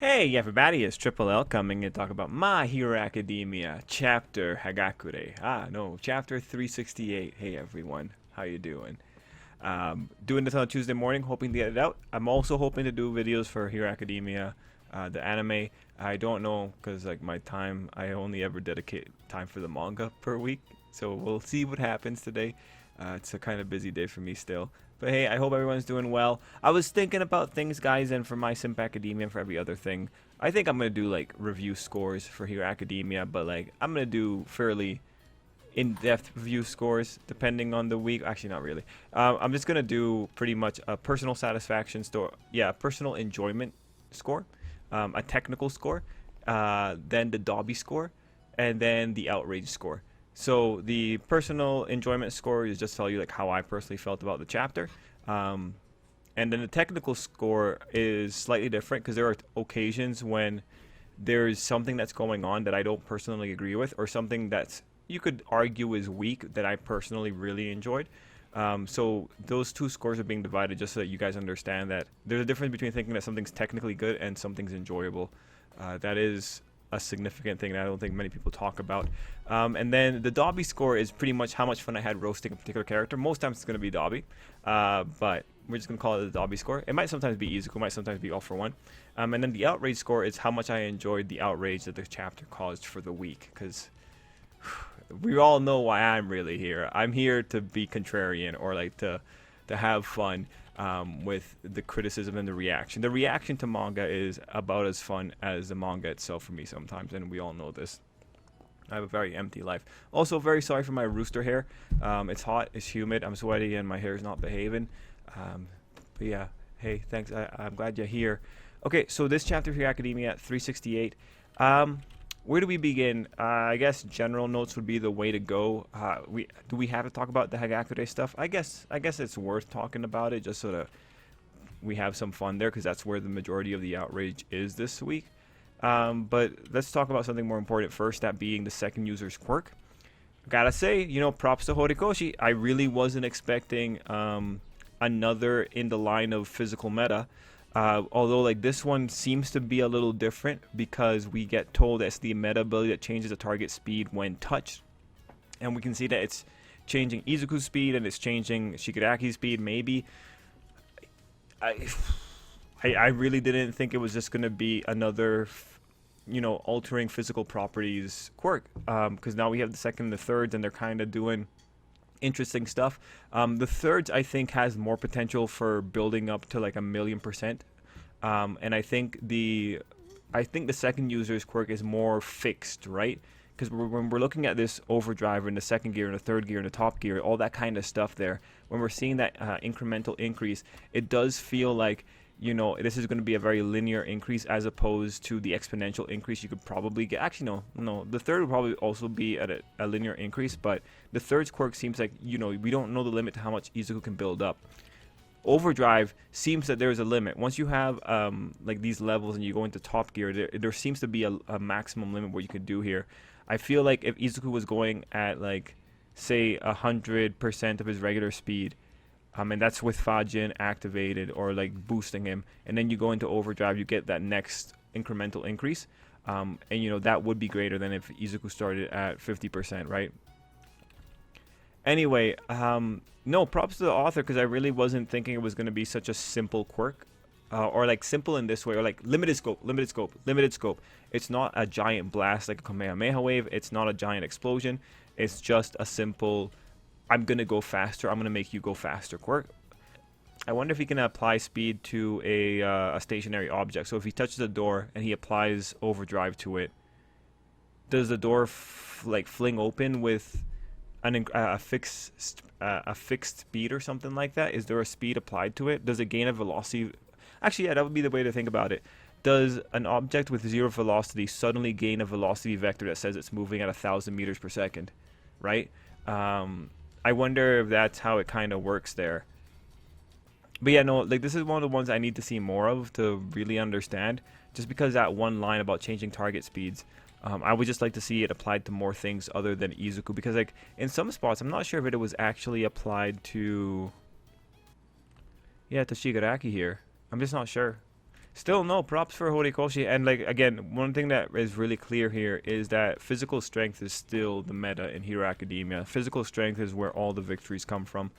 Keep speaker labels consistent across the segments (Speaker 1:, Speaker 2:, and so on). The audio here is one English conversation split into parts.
Speaker 1: Hey everybody, it's Tripl-L coming to talk about My Hero Academia, Chapter Hagakure. No, Chapter 368. Hey everyone, how you doing? Doing this on a Tuesday morning, hoping to get it out. I'm also hoping to do videos for Hero Academia, the anime. I don't know, because like my time, I only ever dedicate time for the manga per week. So we'll see what happens today. It's a kind of busy day for me still. But hey, I hope everyone's doing well. I was thinking about things, guys, and for my Simp Academia and for every other thing, I think I'm gonna do like review scores for Hero Academia, but like I'm gonna do fairly in-depth review scores depending on the week. Actually, not really. I'm just gonna do pretty much a personal satisfaction score, yeah, personal enjoyment score, a technical score, then the Dabi score, and then the Outrage score. So the personal enjoyment score is just tell you like how I personally felt about the chapter. Um, and then the technical score is slightly different because there are occasions when there's something that's going on that I don't personally agree with, or something that's you could argue is weak that I personally really enjoyed. So those two scores are being divided just so that you guys understand that there's a difference between thinking that something's technically good and something's enjoyable. That is a significant thing that I don't think many people talk about. And then the Dabi score is pretty much how much fun I had roasting a particular character. Most times it's going to be Dabi, but we're just going to call it the Dabi score. It might sometimes be Izuku, might sometimes be All for One. And then the Outrage score is how much I enjoyed the outrage that the chapter caused for the week, because we all know why I'm really here. I'm here to be contrarian, or like to have fun with the criticism and the reaction. The reaction to manga is about as fun as the manga itself for me sometimes, and we all know this. I have a very empty life. Also, very sorry for my rooster hair. It's hot, it's humid, I'm sweaty, and my hair is not behaving. But yeah, hey, thanks. I'm glad you're here. Okay, so this chapter here, Academia 368. Where do we begin? I guess general notes would be the way to go. Do we have to talk about the Hagakure stuff? I guess it's worth talking about it just so that we have some fun there, because that's where the majority of the outrage is this week. But let's talk about something more important first, that being the second user's quirk. Gotta say, props to Horikoshi. I really wasn't expecting another in the line of physical meta. Although like this one seems to be a little different, because we get told it's the meta ability that changes the target speed when touched, and we can see that it's changing Izuku's speed and it's changing Shigaraki's speed. Maybe I really didn't think it was just gonna be another altering physical properties quirk, because now we have the second and the thirds, and they're kind of doing interesting stuff. The thirds I think has more potential for building up to like 1,000,000%, and I think the second user's quirk is more fixed, right? Because when we're looking at this overdrive in the second gear and the third gear and the top gear, all that kind of stuff there, when we're seeing that incremental increase, it does feel like this is going to be a very linear increase, as opposed to the exponential increase you could probably get. Actually, no. The third would probably also be at a linear increase, but the third's quirk seems like, we don't know the limit to how much Izuku can build up. Overdrive seems that there's a limit. Once you have like these levels and you go into top gear, there seems to be a maximum limit what you could do here. I feel like if Izuku was going at like, say, 100% of his regular speed, and that's with Fajin activated or like boosting him, and then you go into overdrive, you get that next incremental increase, and that would be greater than if Izuku started at 50%, right? Anyway, no, props to the author, because I really wasn't thinking it was going to be such a simple quirk, or like simple in this way, or like limited scope. It's not a giant blast like a Kamehameha wave. It's not a giant explosion. It's just a simple, I'm going to go faster, I'm going to make you go faster quirk. I wonder if he can apply speed to a stationary object. So if he touches a door and he applies overdrive to it, does the door fling open with a fixed speed or something like that? Is there a speed applied to it? Does it gain a velocity? Actually, yeah, that would be the way to think about it. Does an object with 0 velocity suddenly gain a velocity vector that says it's moving at 1,000 meters per second, right? I wonder if that's how it kind of works there. But yeah, no, like this is one of the ones I need to see more of to really understand. Just because that one line about changing target speeds, I would just like to see it applied to more things other than Izuku. Because like in some spots, I'm not sure if it was actually applied to, to Shigaraki here. I'm just not sure. Still, no props for Horikoshi. And like again, one thing that is really clear here is that physical strength is still the meta in Hero Academia. Physical strength is where all the victories come from,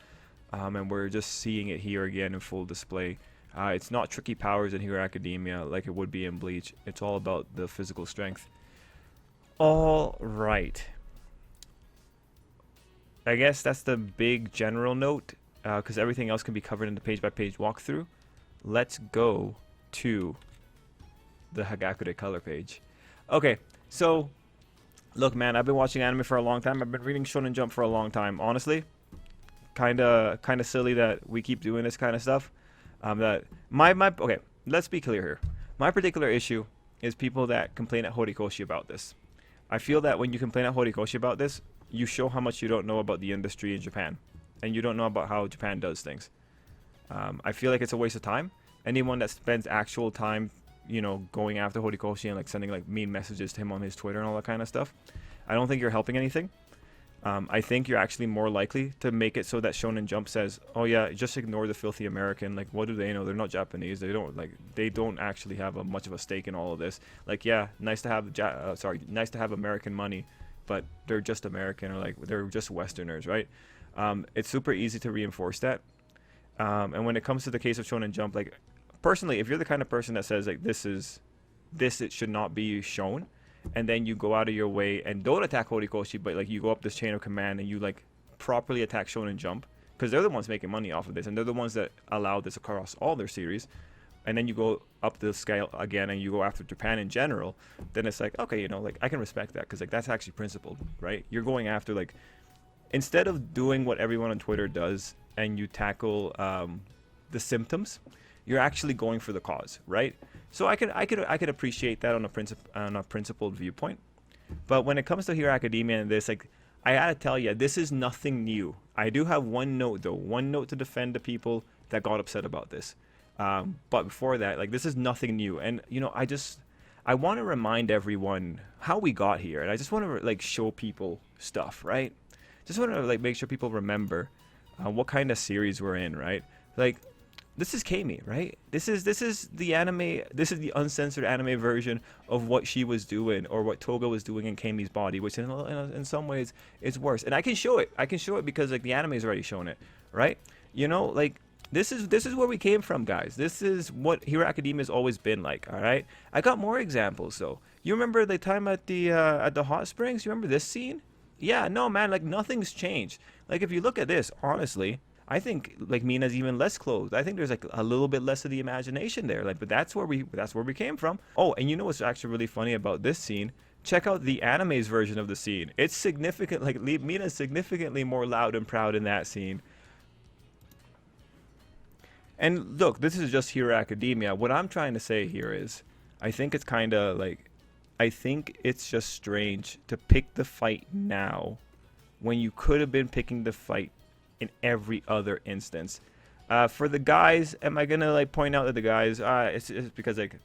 Speaker 1: and we're just seeing it here again in full display. It's not tricky powers in Hero Academia like it would be in Bleach. It's all about the physical strength. All right. I guess that's the big general note, because everything else can be covered in the page-by-page walkthrough. Let's go to the Hagakure color page. Okay, so look, man, I've been watching anime for a long time. I've been reading Shonen Jump for a long time. Honestly, kind of silly that we keep doing this kind of stuff. That my okay, let's be clear here. My particular issue is people that complain at Horikoshi about this. I feel that when you complain at Horikoshi about this, you show how much you don't know about the industry in Japan, and you don't know about how Japan does things. I feel like it's a waste of time. Anyone that spends actual time, you know, going after Horikoshi and like sending like mean messages to him on his Twitter and all that kind of stuff, I don't think you're helping anything. I think you're actually more likely to make it so that Shonen Jump says, "Oh yeah, just ignore the filthy American. Like, what do they know? They're not Japanese. They don't actually have much of a stake in all of this. Like, yeah, nice to have American money, but they're just American, or like they're just Westerners, right?" It's super easy to reinforce that. And when it comes to the case of Shonen Jump, like personally, if you're the kind of person that says like it should not be shown, and then you go out of your way and don't attack Horikoshi, but like you go up this chain of command and you like properly attack Shonen Jump, because they're the ones making money off of this, and they're the ones that allow this across all their series, and then you go up the scale again and you go after Japan in general, then it's like, okay, you know, like I can respect that, because like that's actually principled, right? You're going after, like, instead of doing what everyone on Twitter does and you tackle the symptoms, you're actually going for the cause, right? So I could appreciate that on a principled viewpoint. But when it comes to Hero Academia and this, like, I gotta tell you, this is nothing new. I do have one note though, one note to defend the people that got upset about this. But before that, like, this is nothing new, and you know, I want to remind everyone how we got here, and I just want to like show people stuff, right? Just want to like make sure people remember what kind of series we're in, right? Like, this is Kami, right? This is the anime. This is the uncensored anime version of what she was doing, or what Toga was doing in Kami's body, which in some ways is worse. And I can show it. I can show it because like the anime's already shown it, right? You know, like this is where we came from, guys. This is what Hero Academia has always been like. All right. I got more examples though. You remember the time at the hot springs? You remember this scene? Yeah. No, man. Like nothing's changed. Like if you look at this, honestly, I think like Mina's even less clothed. I think there's like a little bit less of the imagination there. Like, but that's where we came from. Oh, and you know what's actually really funny about this scene? Check out the anime's version of the scene. It's significant. Like Mina's significantly more loud and proud in that scene. And look, this is just Hero Academia. What I'm trying to say here is, I think it's kind of like, I think it's just strange to pick the fight now when you could have been picking the fight in every other instance. For the guys, am I gonna like point out that the guys, it's because like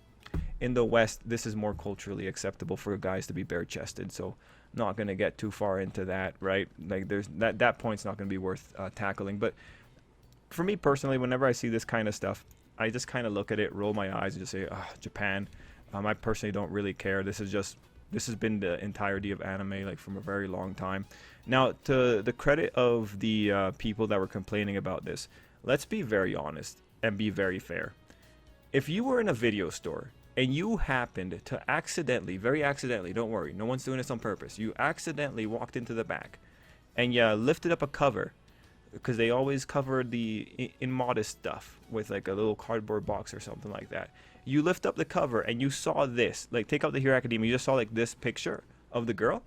Speaker 1: in the West, this is more culturally acceptable for guys to be bare-chested, so I'm not gonna get too far into that, right? Like there's that point's not gonna be worth tackling. But for me personally, whenever I see this kind of stuff, I just kind of look at it, roll my eyes, and just say, Japan. I personally don't really care. This has been the entirety of anime like from a very long time. Now, to the credit of the people that were complaining about this, let's be very honest and be very fair. If you were in a video store and you happened to accidentally, very accidentally, don't worry, no one's doing this on purpose, you accidentally walked into the back and you lifted up a cover, because they always cover the immodest stuff with like a little cardboard box or something like that. You lift up the cover and you saw this, like take out the Hero Academia, you just saw like this picture of the girl.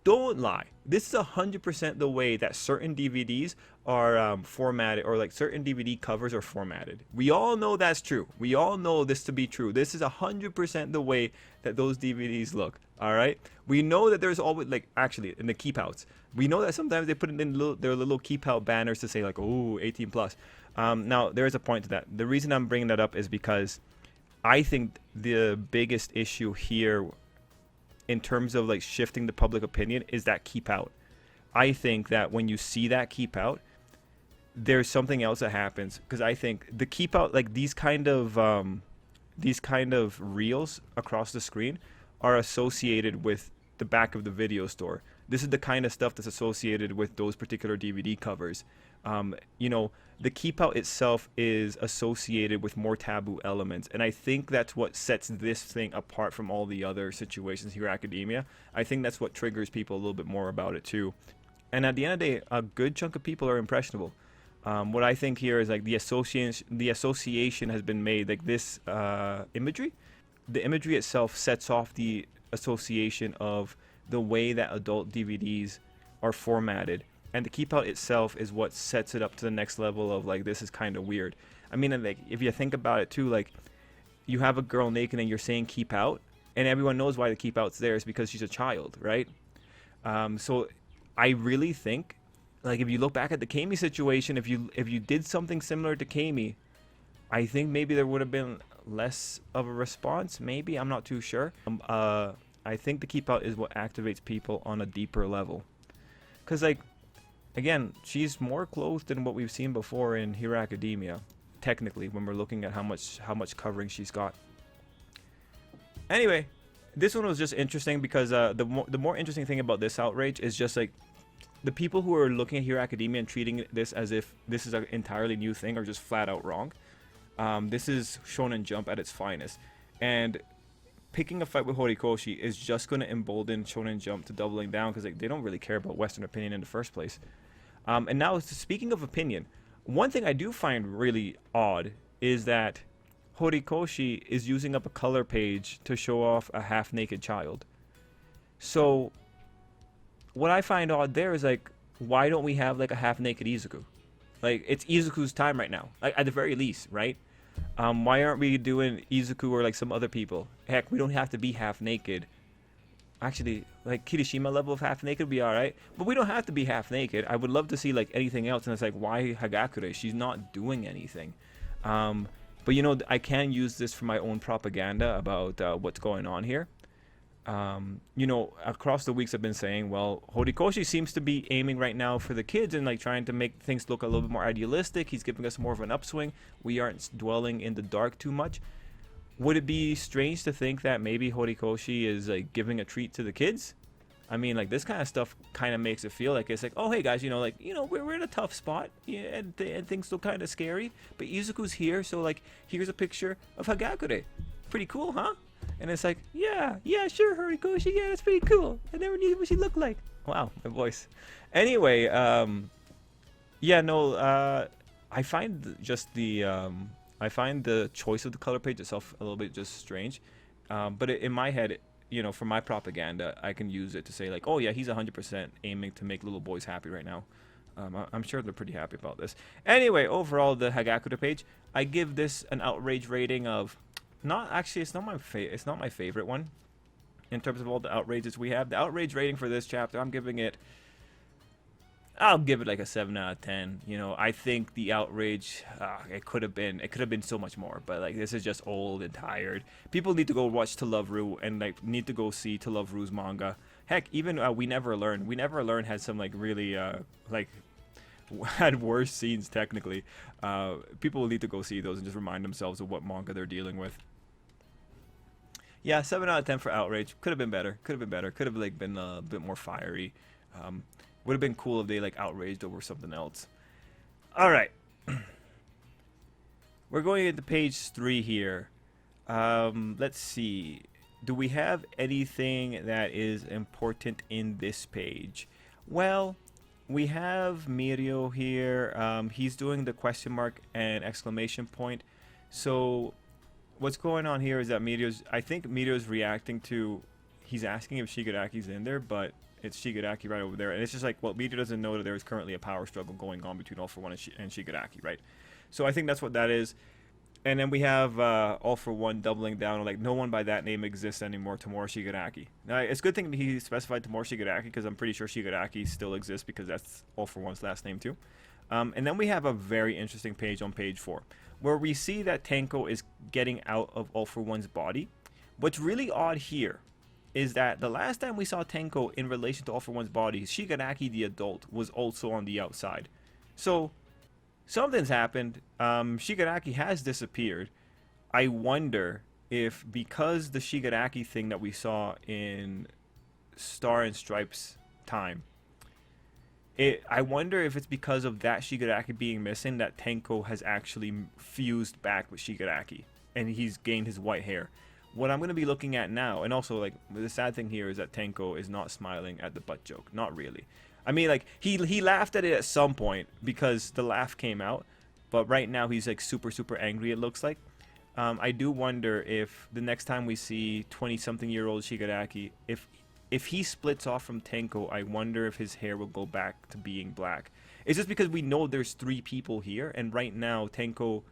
Speaker 1: Don't lie. This is 100% the way that certain DVDs are formatted, or like certain DVD covers are formatted. We all know that's true. We all know this to be true. This is 100% the way that those DVDs look. All right. We know that there's always, like, actually in the keep outs, we know that sometimes they put it in their little keep out banners to say like, oh, 18 plus. Now there is a point to that. The reason I'm bringing that up is because I think the biggest issue here, in terms of like shifting the public opinion, is that keep out. I think that when you see that keep out, there's something else that happens, because I think the keep out, like these kind of reels across the screen are associated with the back of the video store. This is the kind of stuff that's associated with those particular DVD covers. You know, the keep out itself is associated with more taboo elements, and I think that's what sets this thing apart from all the other situations here at Academia. I think that's what triggers people a little bit more about it too. And at the end of the day, a good chunk of people are impressionable. What I think here is like the association has been made, like this imagery. The imagery itself sets off the association of the way that adult DVDs are formatted, and the keep out itself is what sets it up to the next level of like, this is kind of weird. I mean, like, if you think about it too, like, you have a girl naked and you're saying keep out, and everyone knows why the keep out's there is because she's a child, right? So I really think, like, if you look back at the Kami situation, if you did something similar to Kami, I think maybe there would have been less of a response. Maybe, I'm not too sure. I think the keep out is what activates people on a deeper level, because, like, again, she's more clothed than what we've seen before in Hero Academia, technically, when we're looking at how much covering she's got. Anyway, this one was just interesting because the more interesting thing about this outrage is just like, the people who are looking at Hero Academia and treating this as if this is an entirely new thing are just flat out wrong. This is Shonen Jump at its finest, and picking a fight with Horikoshi is just going to embolden Shonen Jump to doubling down, because like, they don't really care about Western opinion in the first place. And now, speaking of opinion, one thing I do find really odd is that Horikoshi is using up a color page to show off a half-naked child. So what I find odd there is, like, why don't we have like a half-naked Izuku? Like, it's Izuku's time right now, like, at the very least, right? Why aren't we doing Izuku or like some other people? Heck, we don't have to be half naked. Actually, like, Kirishima level of half naked would be alright, but we don't have to be half naked. I would love to see like anything else, and it's like, why Hagakure? She's not doing anything. But you know, I can use this for my own propaganda about what's going on here. You know, across the weeks I've been saying, well, Horikoshi seems to be aiming right now for the kids and like trying to make things look a little bit more idealistic. He's giving us more of an upswing. We aren't dwelling in the dark too much. Would it be strange to think that maybe Horikoshi is like giving a treat to the kids? I mean, like, this kind of stuff kind of makes it feel like it's like, oh, hey guys, you know, like, you know, we're in a tough spot, yeah, and things look kind of scary, but Izuku's here, so like, here's a picture of Hagakure. Pretty cool, huh? And it's like, yeah, sure, Horikoshi, yeah, that's pretty cool. I never knew what she looked like. Wow, my voice. Anyway, yeah, no, I find just I find the choice of the color page itself a little bit just strange. But in my head, you know, for my propaganda, I can use it to say like, oh yeah, he's 100% aiming to make little boys happy right now. I'm sure they're pretty happy about this. Anyway, overall, the Hagakure page, I give this an outrage rating of, it's not my favorite one in terms of all the outrages we have. The outrage rating for this chapter, I'll give it like a 7 out of 10. You know, I think the outrage, it could have been so much more, but like, this is just old and tired. People need to go watch To Love Ru and like need to go see To Love Ru's manga. Heck, even We Never Learn had some like really like had worse scenes technically. People will need to go see those and just remind themselves of what manga they're dealing with. Yeah, 7 out of 10 for outrage. Could have been better. Could have like been a bit more fiery. Would have been cool if they like outraged over something else. All right. We're going into page 3 here. Let's see. Do we have anything that is important in this page? Well, we have Mirio here. He's doing the question mark and exclamation point. So what's going on here is that I think Mirio's reacting to, he's asking if Shigaraki's in there, but it's Shigaraki right over there. And it's just like, well, Mirio doesn't know that there is currently a power struggle going on between All For One and Shigaraki, right? So I think that's what that is. And then we have All For One doubling down on like, no one by that name exists anymore, Tomura Shigaraki. Now, it's a good thing that he specified Tomura Shigaraki, because I'm pretty sure Shigaraki still exists, because that's All For One's last name too. And then we have a very interesting page on page 4, where we see that Tenko is getting out of All For One's body. What's really odd here is that the last time we saw Tenko in relation to All For One's body, Shigaraki the adult was also on the outside. So something's happened. Shigaraki has disappeared. I wonder if because the Shigaraki thing that we saw in Star and Stripes time, I wonder if it's because of that Shigaraki being missing that Tenko has actually fused back with Shigaraki and he's gained his white hair. What I'm going to be looking at now, and also like the sad thing here is that Tenko is not smiling at the butt joke. Not really. I mean, like he laughed at it at some point because the laugh came out, but right now he's like super angry. It looks like. I do wonder if the next time we see 20-something-year-old Shigaraki, if he splits off from Tenko, I wonder if his hair will go back to being black. It's just because we know there's 3 people here, and right now Tenko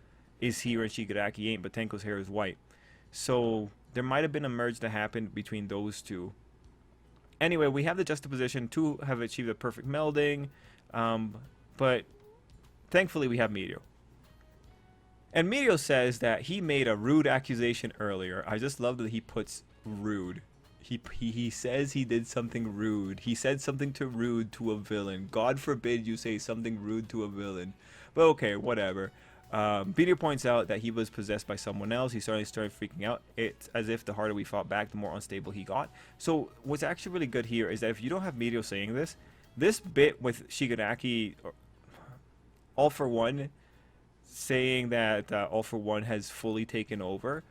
Speaker 1: is here and Shigaraki ain't, but Tenko's hair is white. So there might have been a merge that happened between those two. Anyway, we have the juxtaposition. 2 have achieved a perfect melding, but thankfully we have Meteor. And Meteor says that he made a rude accusation earlier. I just love that he puts rude. He says he did something rude. He said something rude to a villain. God forbid you say something rude to a villain. But okay, whatever. Meteor points out that he was possessed by someone else. He started freaking out. It's as if the harder we fought back, the more unstable he got. So what's actually really good here is that if you don't have Meteor saying this bit with Shigaraki, All For One, saying that All For One has fully taken over,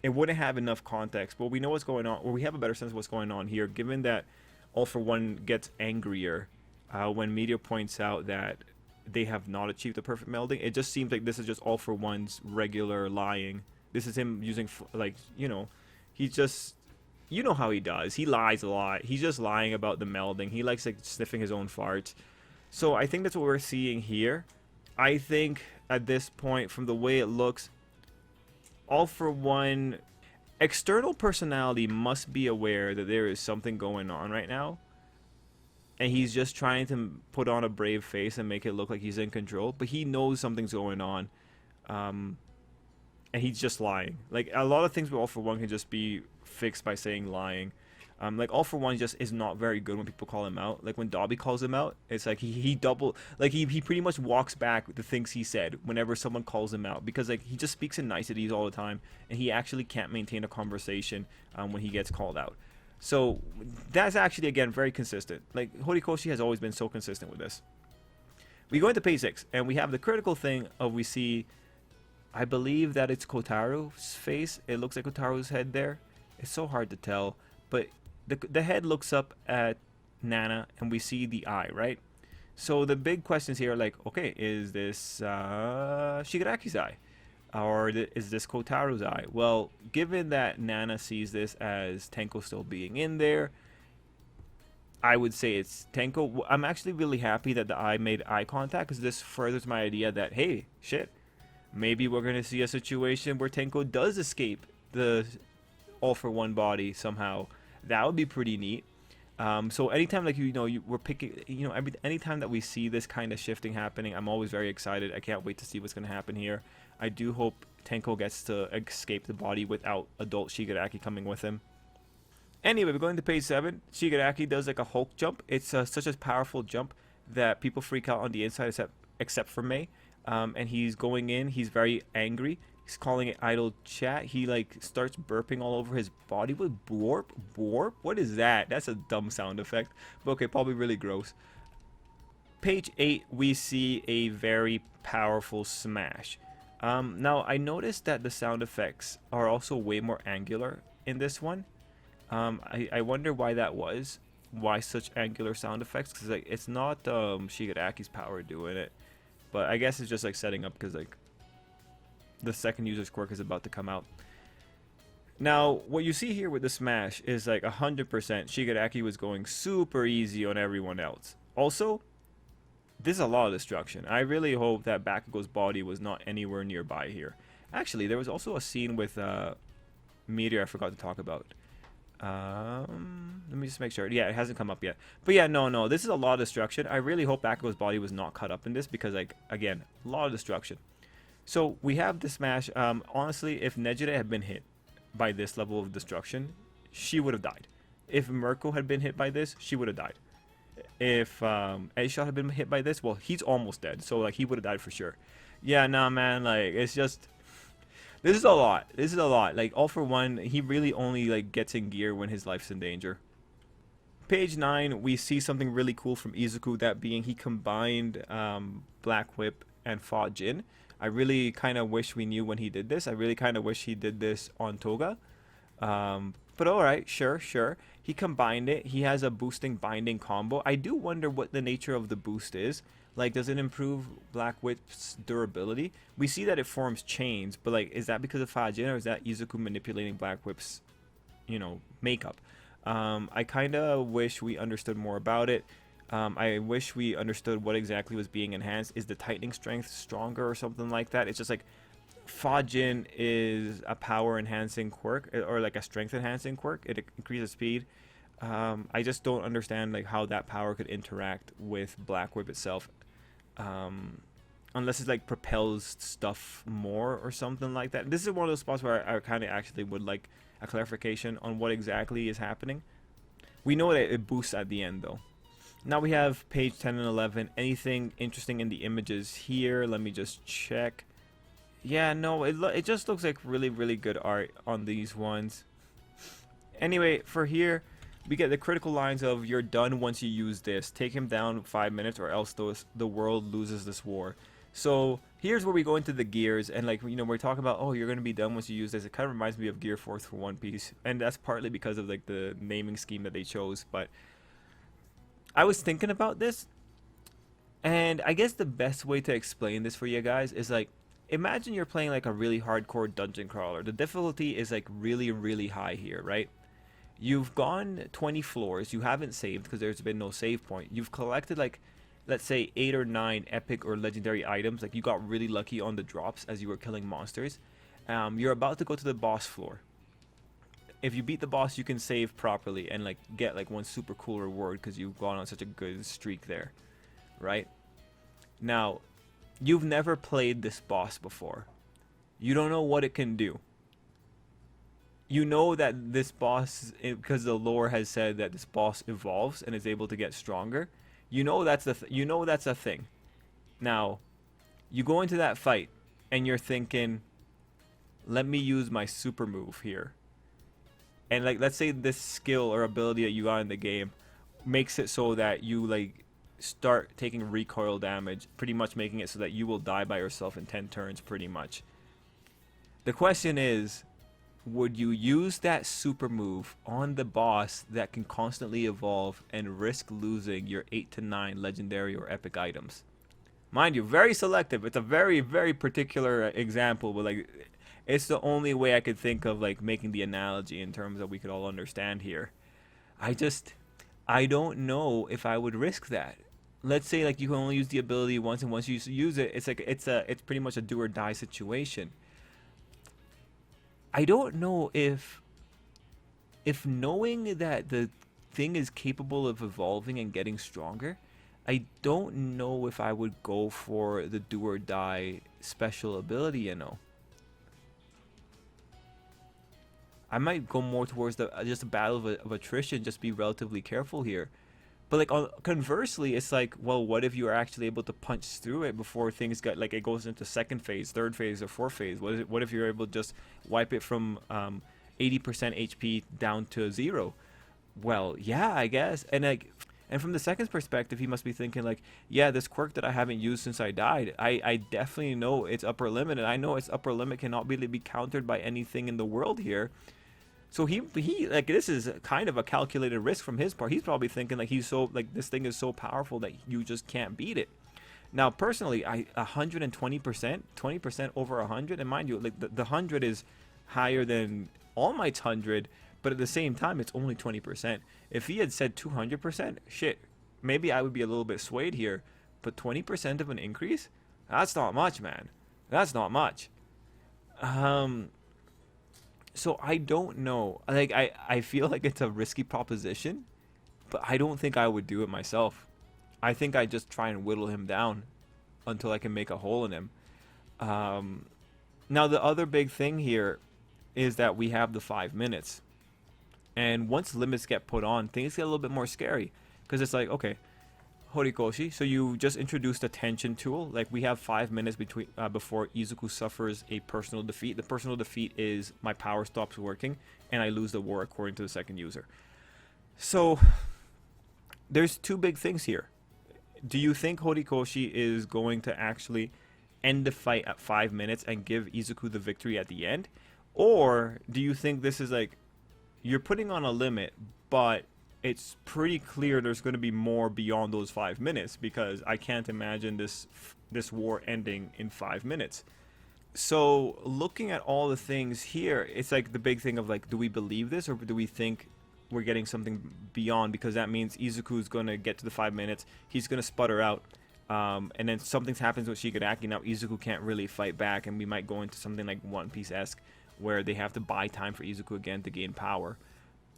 Speaker 1: it wouldn't have enough context. But we know what's going on, or we have a better sense of what's going on here, given that All For One gets angrier when Meteor points out that they have not achieved the perfect melding. It just seems like this is just All For One's regular lying. This is him using, like, he just, how he does. He lies a lot. He's just lying about the melding. He likes like sniffing his own farts. So I think that's what we're seeing here. I think at this point, from the way it looks, All For One external personality must be aware that there is something going on right now, and he's just trying to put on a brave face and make it look like he's in control, but he knows something's going on, and he's just lying. Like, a lot of things with All For One can just be fixed by saying lying. Like, All For One just is not very good when people call him out. Like, when Dabi calls him out, it's like he pretty much walks back the things he said whenever someone calls him out, because like he just speaks in niceties all the time, and he actually can't maintain a conversation when he gets called out. So that's actually, again, very consistent. Like, Horikoshi has always been so consistent with this. We go into page 6, and we have the critical thing of, we see, I believe that it's Kotaro's face. It looks like Kotaro's head there. It's so hard to tell, but the head looks up at Nana, and we see the eye, right? So the big questions here are like, okay, is this Shigaraki's eye? Or is this Kotaro's eye? Well, given that Nana sees this as Tenko still being in there, I would say it's Tenko. I'm actually really happy that the eye made eye contact, because this furthers my idea that, hey, shit, maybe we're going to see a situation where Tenko does escape the All For One body somehow. That would be pretty neat. So anytime, like, we're picking, anytime that we see this kind of shifting happening, I'm always very excited. I can't wait to see what's going to happen here. I do hope Tenko gets to escape the body without adult Shigaraki coming with him. Anyway, we're going to page 7. Shigaraki does like a Hulk jump. It's such a powerful jump that people freak out on the inside, except for Mei. And he's going in. He's very angry. He's calling it idle chat. He like starts burping all over his body. With borp? What is that? That's a dumb sound effect. But okay, probably really gross. Page 8, we see a very powerful smash. Now, I noticed that the sound effects are also way more angular in this one. I wonder why that was. Why such angular sound effects? Because like, it's not Shigaraki's power doing it. But I guess it's just like setting up, because like the second user's quirk is about to come out. Now, what you see here with the smash is like 100% Shigaraki was going super easy on everyone else. Also, this is a lot of destruction. I really hope that Bakugo's body was not anywhere nearby here. Actually, there was also a scene with Meteor I forgot to talk about. Let me just make sure. Yeah, it hasn't come up yet. But yeah, no, this is a lot of destruction. I really hope Bakugo's body was not cut up in this, because like, again, a lot of destruction. So we have the smash. Honestly, if Nejire had been hit by this level of destruction, she would have died. If Mirko had been hit by this, she would have died. if Eggshot had been hit by this, well, he's almost dead. So like he would have died for sure. Yeah, nah, man. Like it's just this is a lot. This is a lot. Like all for one, he really only like gets in gear when his life's in danger. Page 9, we see something really cool from Izuku, that being he combined Black Whip and fought Jin. I really kind of wish we knew when he did this. I really kind of wish he did this on Toga. But alright, sure, sure. He combined it. He has a boosting binding combo. I do wonder what the nature of the boost is. Like, does it improve Black Whip's durability? We see that it forms chains, but like, is that because of Fajin, or is that Izuku manipulating Black Whip's, makeup? I kind of wish we understood more about it. I wish we understood what exactly was being enhanced. Is the tightening strength stronger or something like that? It's just like Fajin is a power enhancing quirk, or like a strength enhancing quirk. It increases speed. I just don't understand like how that power could interact with Black Whip itself. Unless it like propels stuff more or something like that. This is one of those spots where I kind of actually would like a clarification on what exactly is happening. We know that it boosts at the end though. Now we have page 10 and 11. Anything interesting in the images here? Let me just check. Yeah, no, it just looks like really, really good art on these ones. Anyway, for here, we get the critical lines of "You're done once you use this. Take him down 5 minutes, or else the world loses this war." So here's where we go into the gears, and like we're talking about, oh, you're gonna be done once you use this. It kind of reminds me of Gear Force for One Piece, and that's partly because of like the naming scheme that they chose. But I was thinking about this, and I guess the best way to explain this for you guys is like, imagine you're playing like a really hardcore dungeon crawler. The difficulty is like really, really high here, right? You've gone 20 floors. You haven't saved because there's been no save point. You've collected like, let's say 8 or 9 epic or legendary items. Like you got really lucky on the drops as you were killing monsters. You're about to go to the boss floor. If you beat the boss, you can save properly and like get like one super cool reward because you've gone on such a good streak there, right? Now, you've never played this boss before. You don't know what it can do. You know that this boss, because the lore has said that this boss evolves and is able to get stronger. You know that's that's a thing. Now, you go into that fight and you're thinking, let me use my super move here. And like, let's say this skill or ability that you got in the game makes it so that you like start taking recoil damage, pretty much making it so that you will die by yourself in 10 turns pretty much. The question is, would you use that super move on the boss that can constantly evolve and risk losing your 8 to 9 legendary or epic items? Mind you, very selective. It's a very, very particular example, but like, it's the only way I could think of like making the analogy in terms that we could all understand here. I don't know if I would risk that. Let's say like you can only use the ability once, and once you use it, it's like it's pretty much a do or die situation. I don't know if knowing that the thing is capable of evolving and getting stronger, I don't know if I would go for the do or die special ability, I might go more towards the just a battle of attrition, just be relatively careful here. But like conversely, it's like, well, what if you are actually able to punch through it before things get like it goes into second phase, third phase, or fourth phase? What if you're able to just wipe it from 80% HP down to 0? Well, yeah, I guess. And from the second's perspective, he must be thinking like, yeah, this quirk that I haven't used since I died, I definitely know its upper limit, and I know its upper limit cannot really be countered by anything in the world here. So he like, this is kind of a calculated risk from his part. He's probably thinking like this thing is so powerful that you just can't beat it. Now, personally, 120%, 20% over 100, and mind you, like the 100 is higher than All Might's 100, but at the same time, it's only 20%. If he had said 200%, shit, maybe I would be a little bit swayed here. But 20% of an increase? That's not much, man. That's not much. So I don't know. Like I feel like it's a risky proposition, but I don't think I would do it myself. I think I just try and whittle him down until I can make a hole in him. Now the other big thing here is that we have the 5 minutes. And once limits get put on, things get a little bit more scary. because it's like, okay, Horikoshi, so you just introduced a tension tool. Like, we have 5 minutes between before Izuku suffers a personal defeat. The personal defeat is my power stops working and I lose the war, according to the second user. So there's two big things here. Do you think Horikoshi is going to actually end the fight at 5 minutes and give Izuku the victory at the end? Or do you think this is like, you're putting on a limit, but it's pretty clear there's going to be more beyond those 5 minutes, because I can't imagine this war ending in 5 minutes. So looking at all the things here, it's like the big thing of like, do we believe this, or do we think we're getting something beyond? Because that means Izuku's going to get to the 5 minutes, he's going to sputter out, and then something happens with Shigaraki. Now Izuku can't really fight back, and we might go into something like One Piece-esque, where they have to buy time for Izuku again to gain power.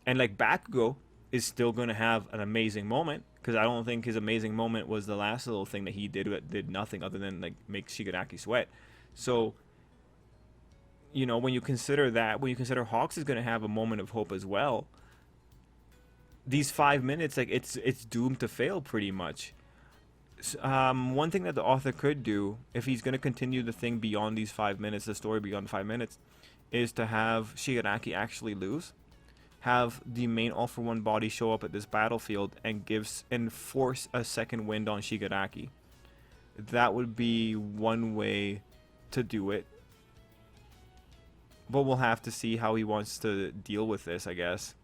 Speaker 1: And like Bakugo is still going to have an amazing moment, because I don't think his amazing moment was the last little thing that he did that did nothing other than like make Shigaraki sweat. So, you know, when you consider that, when you consider Hawks is going to have a moment of hope as well, these 5 minutes, like, it's doomed to fail pretty much. One thing that the author could do, if he's going to continue the thing beyond these 5 minutes, the story beyond 5 minutes, is to have Shigaraki actually lose, have the main All For One body show up at this battlefield and force a second wind on Shigaraki. That would be one way to do it, but we'll have to see how he wants to deal with this, I guess.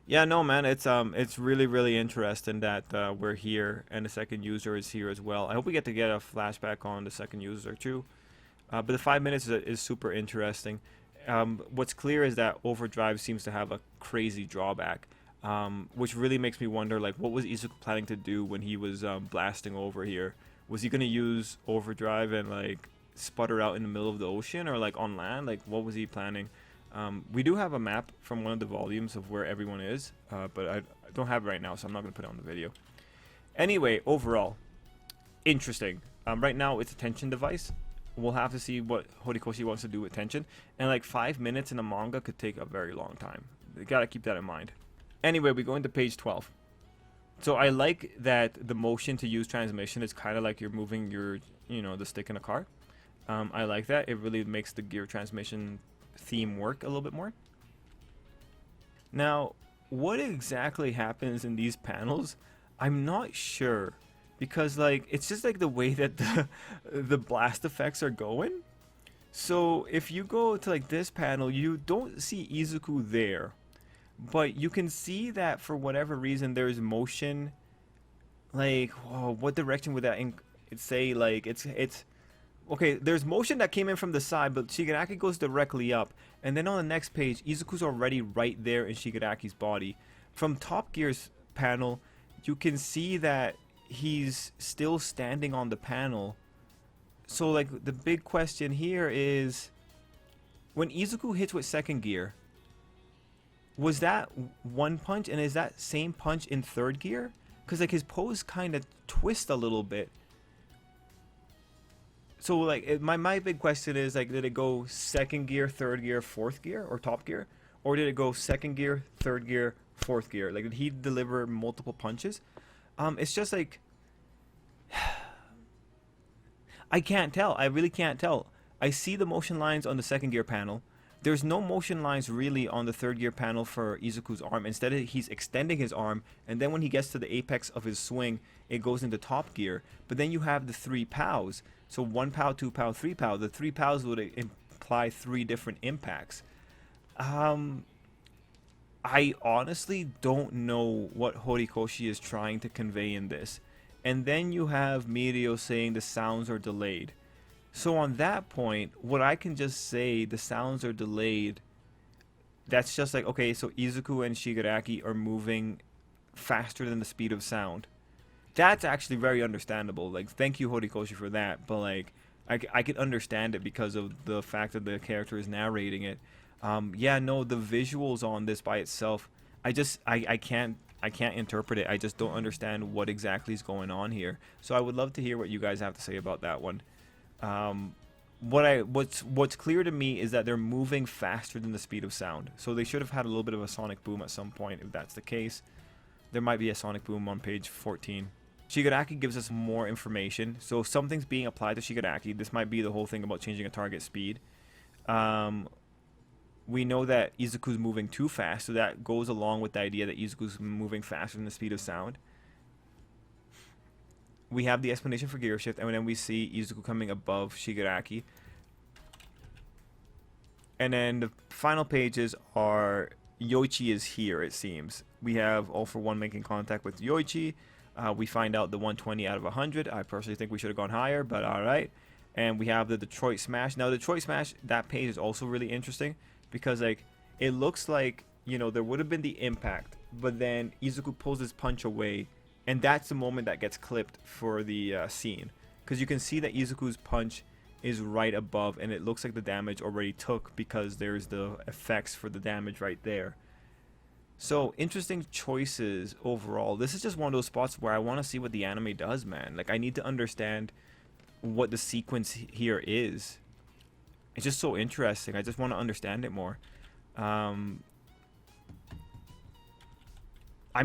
Speaker 1: Yeah, no, man, it's really, really interesting that we're here and the second user is here as well. I hope we get to get a flashback on the second user too. But the 5 minutes is super interesting. What's clear is that Overdrive seems to have a crazy drawback, which really makes me wonder, like, what was Izuku planning to do when he was blasting over here? Was he going to use Overdrive and, like, sputter out in the middle of the ocean, or, like, on land? Like, what was he planning? We do have a map from one of the volumes of where everyone is, but I don't have it right now, so I'm not going to put it on the video. Anyway, overall, interesting. Right now, it's a tension device. We'll have to see what Horikoshi wants to do with tension. And like 5 minutes in a manga could take a very long time. You gotta keep that in mind. Anyway, we go into page 12. So I like that the motion to use transmission is kind of like you're moving your, the stick in a car. I like that. It really makes the gear transmission theme work a little bit more. Now, what exactly happens in these panels? I'm not sure. Because, like, it's just like the way that the blast effects are going. So if you go to like this panel, you don't see Izuku there, but you can see that for whatever reason there's motion. Like, whoa, what direction would that say? Like, it's okay. There's motion that came in from the side, but Shigaraki goes directly up, and then on the next page, Izuku's already right there in Shigaraki's body. From Top Gear's panel, you can see that he's still standing on the panel. So like the big question here is, when Izuku hits with second gear, was that one punch, and is that same punch in third gear? Because like his pose kind of twists a little bit. So like my big question is, like, did it go second gear, third gear, fourth gear, or top gear, or did it go second gear, third gear, fourth gear? Like, did he deliver multiple punches? It's just like, I can't tell. I really can't tell. I see the motion lines on the second gear panel. There's no motion lines really on the third gear panel for Izuku's arm. Instead, he's extending his arm, and then when he gets to the apex of his swing, it goes into top gear. But then you have the 3 pows. So 1 pow, 2 pow, 3 pow. The 3 pows would imply 3 different impacts. I honestly don't know what Horikoshi is trying to convey in this. And then you have Mirio saying the sounds are delayed. So on that point, what I can just say, the sounds are delayed, that's just like, okay, so Izuku and Shigaraki are moving faster than the speed of sound. That's actually very understandable. Like, thank you, Horikoshi, for that. But like, I can understand it because of the fact that the character is narrating it. Yeah, no, the visuals on this by itself, I can't interpret it. I just don't understand what exactly is going on here. So I would love to hear what you guys have to say about that one. What's clear to me is that they're moving faster than the speed of sound. So they should have had a little bit of a sonic boom at some point, if that's the case. There might be a sonic boom on page 14. Shigaraki gives us more information. So if something's being applied to Shigaraki, this might be the whole thing about changing a target speed. We know that Izuku's moving too fast, so that goes along with the idea that Izuku's moving faster than the speed of sound. We have the explanation for gear shift, and then we see Izuku coming above Shigaraki. And then the final pages are Yoichi is here, it seems. We have All For One making contact with Yoichi. We find out the 120 out of 100. I personally think we should have gone higher, but alright. And we have the Detroit Smash. Now, the Detroit Smash, that page is also really interesting because, like, it looks like, you know, there would have been the impact, but then Izuku pulls his punch away, and that's the moment that gets clipped for the scene. Because you can see that Izuku's punch is right above, and it looks like the damage already took because there's the effects for the damage right there. So, interesting choices overall. This is just one of those spots where I want to see what the anime does, man. Like, I need to understand what the sequence here is. It's just so interesting. I just want to understand it more. I'm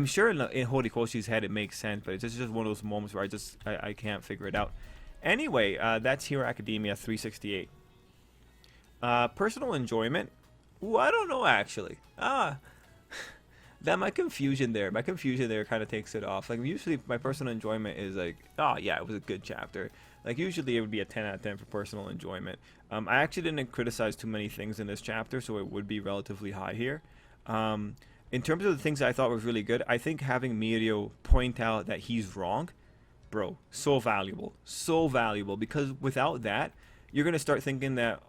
Speaker 1: sure in Horikoshi's head it makes sense, but it's just one of those moments where I can't figure it out. Anyway, that's Hero Academia 368. Personal enjoyment? Ooh, I don't know actually. My confusion there kind of takes it off. Like, usually my personal enjoyment is like, oh yeah, it was a good chapter. Like, usually it would be a 10 out of 10 for personal enjoyment. I actually didn't criticize too many things in this chapter, so it would be relatively high here. In terms of the things that I thought was really good, I think having Mirio point out that he's wrong, bro, so valuable, because without that, you're gonna start thinking that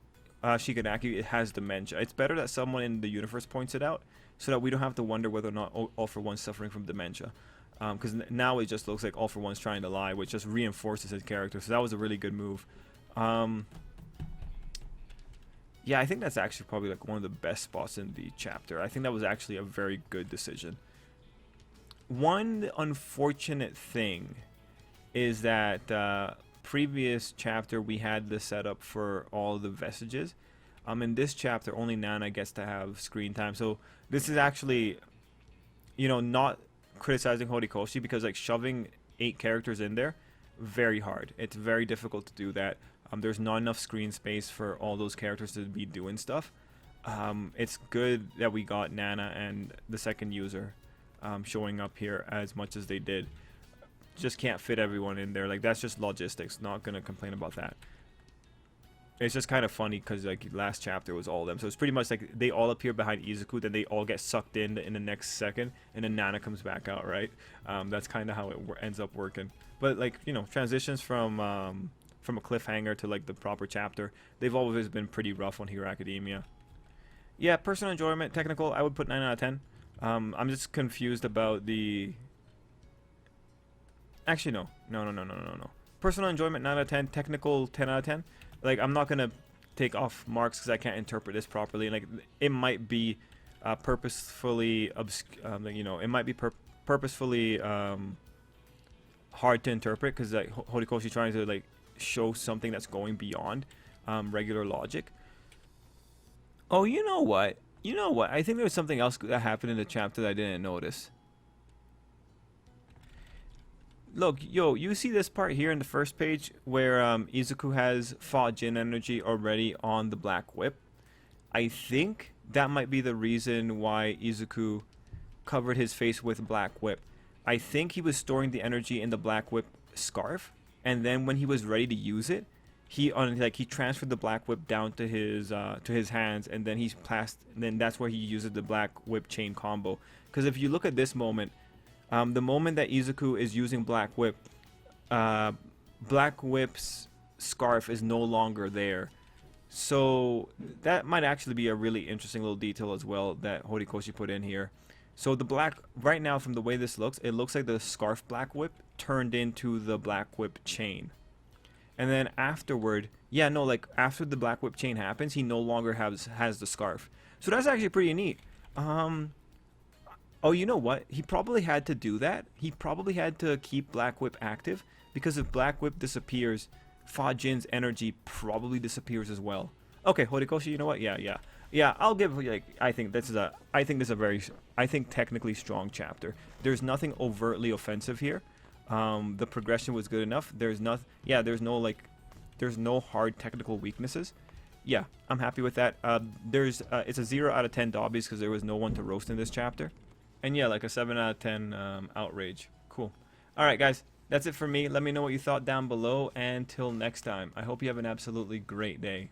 Speaker 1: Shigaraki has dementia. It's better that someone in the universe points it out, so that we don't have to wonder whether or not All For One's suffering from dementia. Because now it just looks like All For One's trying to lie, which just reinforces his character. So that was a really good move. Yeah, I think that's actually probably like one of the best spots in the chapter. I think that was actually a very good decision. One unfortunate thing is that previous chapter we had the setup for all the vestiges. In this chapter, only Nana gets to have screen time. So this is actually, you know, not criticizing Horikoshi, because like shoving 8 characters in there, very hard. It's very difficult to do that. There's not enough screen space for all those characters to be doing stuff. It's good that we got Nana and the second user showing up here as much as they did. Just can't fit everyone in there. Like, that's just logistics. Not gonna complain about that. It's just kind of funny because like last chapter was all of them, so it's pretty much like they all appear behind Izuku, then they all get sucked in the next second, and then Nana comes back out, right? That's kind of how it ends up working. But like, you know, transitions from a cliffhanger to like the proper chapter, they've always been pretty rough on Hero Academia. Yeah, personal enjoyment, technical, I would put 9 out of 10. I'm just confused about the. Actually, no. Personal enjoyment 9 out of 10, technical 10 out of 10. Like, I'm not gonna take off marks because I can't interpret this properly. Like, it might be purposefully you know, it might be purposefully hard to interpret because like Horikoshi trying to like show something that's going beyond regular logic. Oh, you know what? I think there was something else that happened in the chapter that I didn't notice. Look, yo, you see this part here in the first page where Izuku has Fa Jin energy already on the Black Whip? I think that might be the reason why Izuku covered his face with Black Whip. I think he was storing the energy in the Black Whip scarf, and then when he was ready to use it, he transferred the Black Whip down to his hands, and then then that's where he uses the Black Whip chain combo. Because if you look at this moment, the moment that Izuku is using Black Whip, Black Whip's scarf is no longer there. So that might actually be a really interesting little detail as well that Horikoshi put in here. So the black, right now from the way this looks, it looks like the scarf Black Whip turned into the Black Whip chain. And then afterward, yeah, no, like after the Black Whip chain happens, he no longer has the scarf. So that's actually pretty neat. Oh, you know what? He probably had to do that. He probably had to keep Black Whip active, because if Black Whip disappears, Fa Jin's energy probably disappears as well. Okay, Horikoshi, you know what? Yeah. Yeah, I'll give like I think this is a very I think technically strong chapter. There's nothing overtly offensive here. The progression was good enough. There's not yeah, there's no hard technical weaknesses. Yeah, I'm happy with that. It's a 0 out of 10 Dobbies because there was no one to roast in this chapter. And yeah, like a 7 out of 10 Outrage. Cool. All right, guys, that's it for me. Let me know what you thought down below. And till next time, I hope you have an absolutely great day.